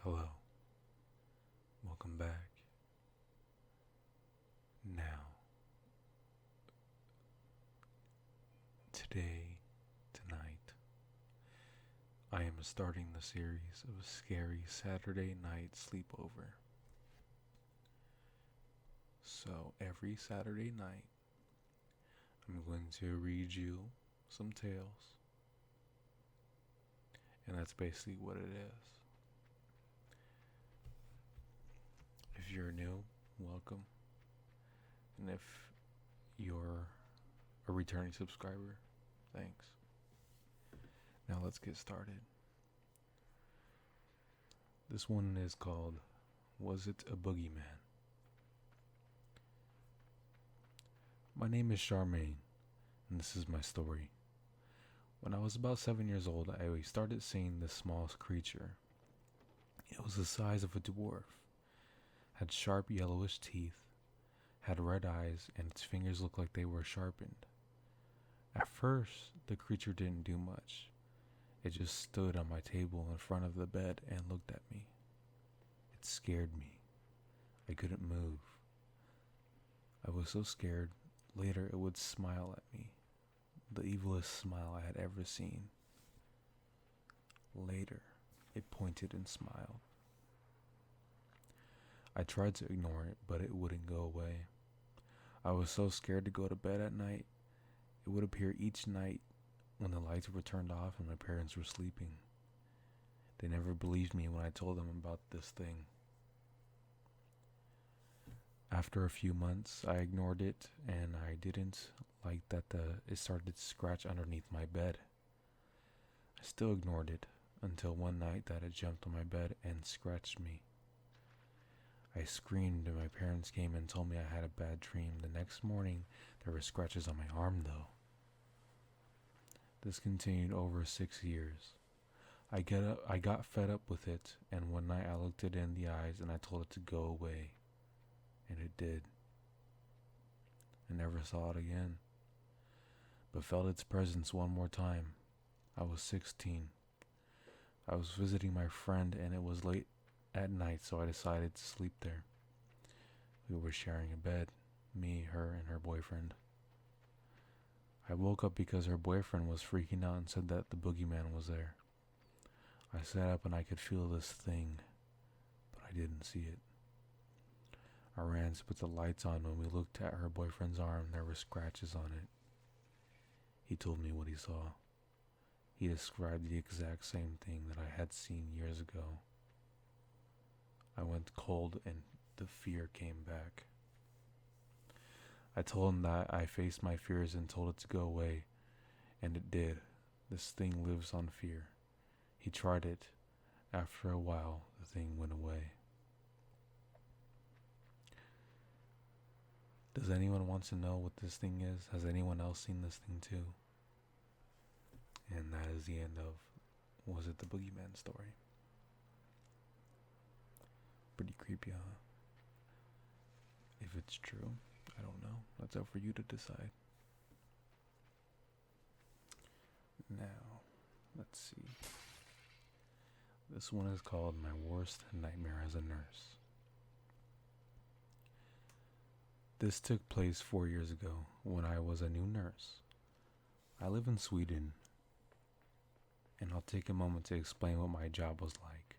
Hello, welcome back. Now, today, tonight, I am starting the series of scary Saturday night sleepover. So, every Saturday night, I'm going to read you some tales, and that's basically what it is. If you're new, welcome. And if you're a returning subscriber, thanks. Now let's get started. This one is called Was It a Boogeyman? My name is Charmaine, and this is my story. When I was about 7 years old, I started seeing this small creature. It was the size of a dwarf, had sharp yellowish teeth, had red eyes, and its fingers looked like they were sharpened. At first, the creature didn't do much. It just stood on my table in front of the bed and looked at me. It scared me. I couldn't move. I was so scared, later it would smile at me. The evilest smile I had ever seen. Later, it pointed and smiled. I tried to ignore it, but it wouldn't go away. I was so scared to go to bed at night. It would appear each night when the lights were turned off and my parents were sleeping. They never believed me when I told them about this thing. After a few months, I ignored it, and I didn't like that it started to scratch underneath my bed. I still ignored it until one night that it jumped on my bed and scratched me. I screamed and my parents came and told me I had a bad dream. The next morning, there were scratches on my arm though. This continued over 6 years. I got fed up with it, and one night I looked it in the eyes and I told it to go away. And it did. I never saw it again, but felt its presence one more time. I was 16. I was visiting my friend and it was late at night, so I decided to sleep there. We were sharing a bed, me, her, and her boyfriend. I woke up because her boyfriend was freaking out and said that the boogeyman was there. I sat up and I could feel this thing, but I didn't see it. I ran to put the lights on. When we looked at her boyfriend's arm, there were scratches on it. He told me what he saw. He described the exact same thing that I had seen years ago. I went cold and the fear came back. I told him that I faced my fears and told it to go away, and it did. This thing lives on fear. He tried it. After a while, the thing went away. Does anyone want to know what this thing is? Has anyone else seen this thing too? And that is the end of Was It the Boogeyman story. Pretty creepy, huh? If it's true, I don't know. That's up for you to decide. Now, let's see. This one is called My Worst Nightmare as a Nurse. This took place 4 years ago when I was a new nurse. I live in Sweden, and I'll take a moment to explain what my job was like.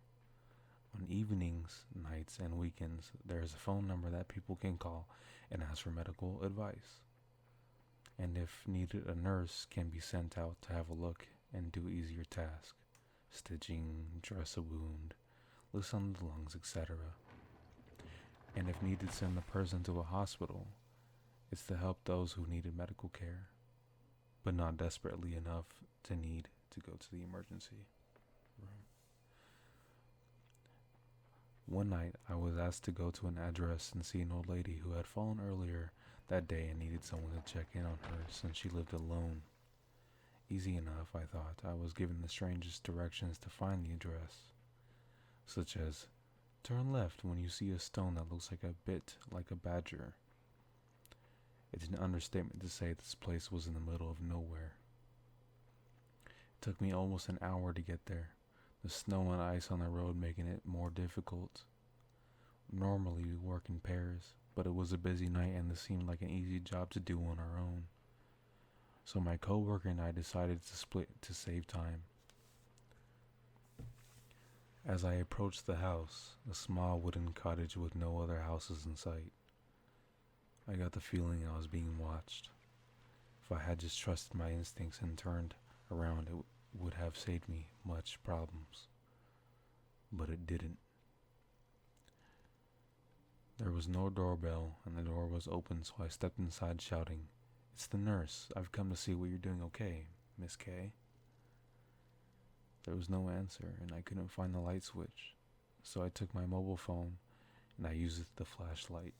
On evenings, nights, and weekends, there is a phone number that people can call and ask for medical advice. And if needed, a nurse can be sent out to have a look and do easier tasks: stitching, dress a wound, listen to the lungs, etc. And if needed, send the person to a hospital. It's to help those who needed medical care, but not desperately enough to need to go to the emergency room. One night, I was asked to go to an address and see an old lady who had fallen earlier that day and needed someone to check in on her since she lived alone. Easy enough, I thought. I was given the strangest directions to find the address, such as turn left when you see a stone that looks a bit like a badger. It's an understatement to say this place was in the middle of nowhere. It took me almost an hour to get there. the snow and ice on the road making it more difficult. Normally we work in pairs, but it was a busy night and this seemed like an easy job to do on our own. So my coworker and I decided to split to save time. As I approached the house, a small wooden cottage with no other houses in sight, I got the feeling I was being watched. If I had just trusted my instincts and turned around, it would have saved me much problems. But it didn't. There was no doorbell, and the door was open, so I stepped inside shouting, "It's the nurse. I've come to see what you're doing okay, Miss K." There was no answer, and I couldn't find the light switch, so I took my mobile phone and I used the flashlight.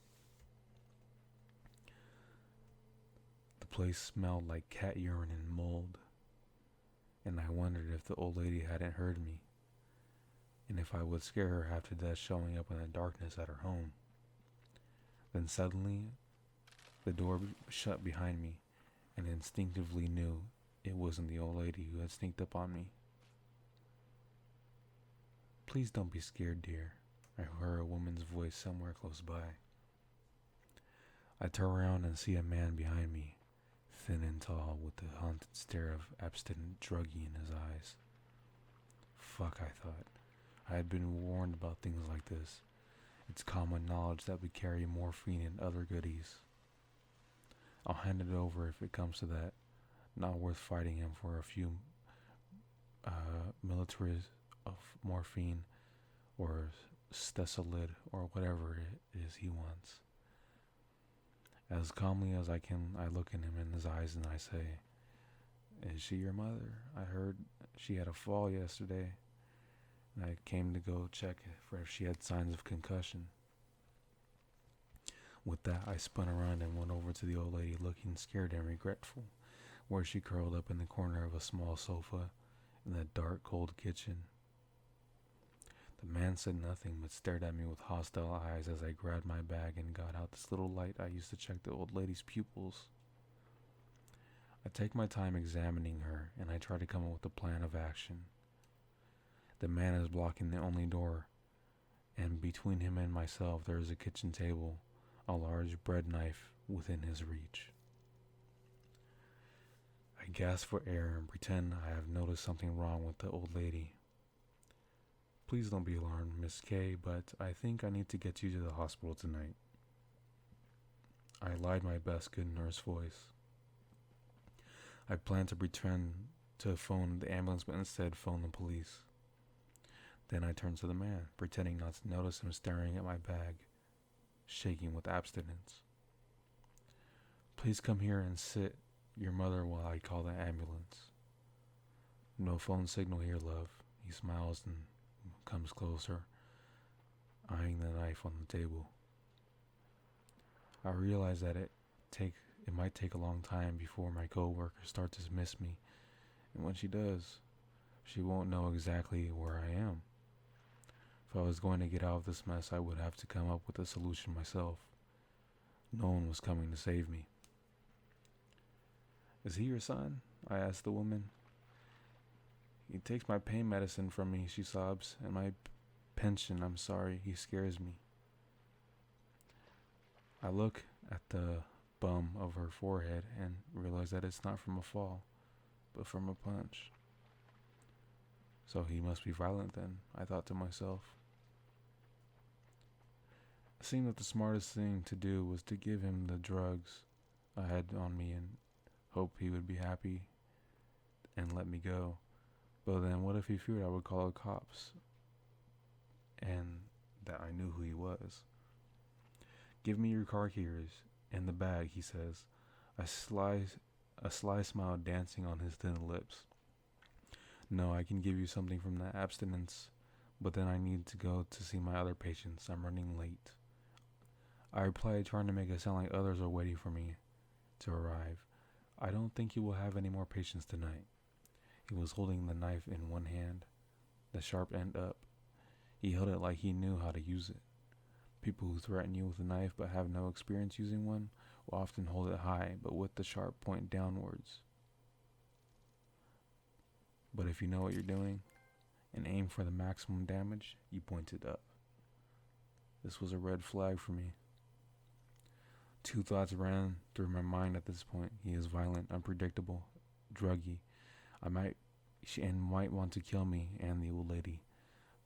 The place smelled like cat urine and mold, and I wondered if the old lady hadn't heard me, and if I would scare her half to death showing up in the darkness at her home. Then suddenly, the door shut behind me, and I instinctively knew it wasn't the old lady who had sneaked up on me. "Please don't be scared, dear," I heard a woman's voice somewhere close by. I turn around and see a man behind me, thin and tall, with the haunted stare of abstinent druggie in his eyes. Fuck, I thought. I had been warned about things like this. It's common knowledge that we carry morphine and other goodies. I'll hand it over if it comes to that. Not worth fighting him for a few milliliters of morphine or stesolid or whatever it is he wants. As calmly as I can, I look at him in his eyes and I say, "Is she your mother? I heard she had a fall yesterday, and I came to go check for if she had signs of concussion." With that, I spun around and went over to the old lady, looking scared and regretful, where she curled up in the corner of a small sofa in the dark, cold kitchen. The man said nothing, but stared at me with hostile eyes as I grabbed my bag and got out this little light I used to check the old lady's pupils. I take my time examining her, and I try to come up with a plan of action. The man is blocking the only door, and between him and myself there is a kitchen table, a large bread knife within his reach. I gasp for air and pretend I have noticed something wrong with the old lady. "Please don't be alarmed, Miss K, but I think I need to get you to the hospital tonight." I lied my best good nurse voice. I planned to pretend to phone the ambulance, but instead phone the police. Then I turned to the man, pretending not to notice him staring at my bag, shaking with abstinence. "Please come here and sit your mother while I call the ambulance." "No phone signal here, love." He smiles and comes closer, eyeing the knife on the table. I realize that it might take a long time before my coworker starts to miss me, and when she does, she won't know exactly where I am. If I was going to get out of this mess, I would have to come up with a solution myself. No one was coming to save me. "Is he your son?" I asked the woman. "He takes my pain medicine from me," she sobs, "and my pension. I'm sorry, he scares me." I look at the bum of her forehead and realize that it's not from a fall, but from a punch. So he must be violent then, I thought to myself. It seemed that the smartest thing to do was to give him the drugs I had on me and hope he would be happy and let me go. But then what if he feared I would call the cops and that I knew who he was? "Give me your car keys and the bag," he says, a sly smile dancing on his thin lips. "No, I can give you something from the abstinence, but then I need to go to see my other patients. I'm running late." I replied, trying to make it sound like others are waiting for me to arrive. "I don't think you will have any more patients tonight." He was holding the knife in one hand, the sharp end up. He held it like he knew how to use it. People who threaten you with a knife but have no experience using one will often hold it high, but with the sharp point downwards. But if you know what you're doing and aim for the maximum damage, you pointed up. This was a red flag for me. Two thoughts ran through my mind at this point. He is violent, unpredictable, druggy. Might want to kill me and the old lady,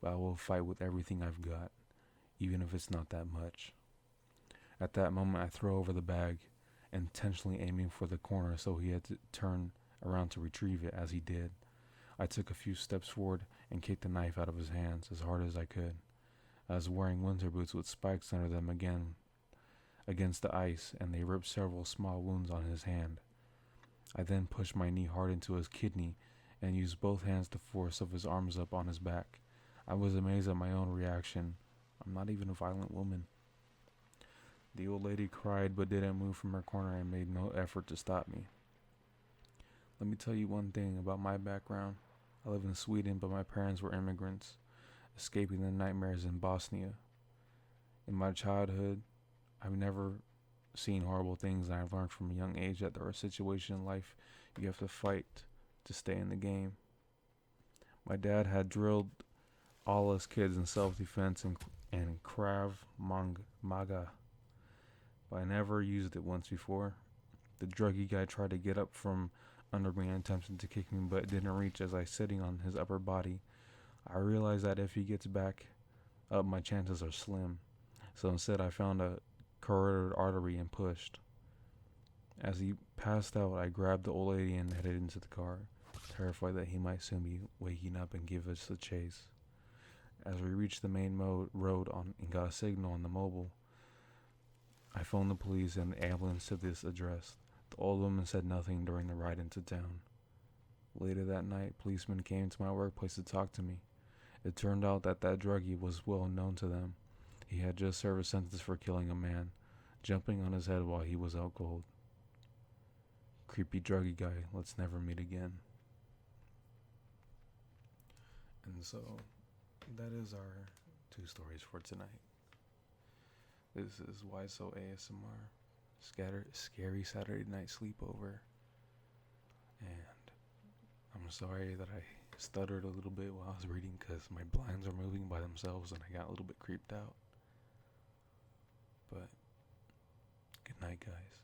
but I will fight with everything I've got, even if it's not that much. At that moment, I throw over the bag, intentionally aiming for the corner so he had to turn around to retrieve it. As he did, I took a few steps forward and kicked the knife out of his hands as hard as I could. I was wearing winter boots with spikes under them against the ice, and they ripped several small wounds on his hand. I then pushed my knee hard into his kidney and used both hands to force of his arms up on his back. I was amazed at my own reaction. I'm not even a violent woman. The old lady cried but didn't move from her corner and made no effort to stop me. Let me tell you one thing about my background. I live in Sweden, but my parents were immigrants, escaping the nightmares in Bosnia. In my childhood, I've never seen horrible things, and I've learned from a young age that there are situations in life you have to fight to stay in the game. My dad had drilled all us kids in self-defense and Krav Maga, but I never used it once before. The druggy guy tried to get up from under me and attempted to kick me, but it didn't reach as I was sitting on his upper body. I realized that if he gets back up, my chances are slim. So instead, I found a carotid artery and pushed. As he passed out, I grabbed the old lady and headed into the car, terrified that he might soon be waking up and give us a chase. As we reached the main road and got a signal on the mobile, I phoned the police and the ambulance to this address. The old woman said nothing during the ride into town. Later that night, policemen came to my workplace to talk to me. It turned out that druggie was well known to them. He had just served a sentence for killing a man, jumping on his head while he was out cold. Creepy druggie guy, let's never meet again. And so, that is our 2 stories for tonight. This is Why So ASMR, Scary Saturday Night Sleepover. And I'm sorry that I stuttered a little bit while I was reading because my blinds are moving by themselves and I got a little bit creeped out. But good night, guys.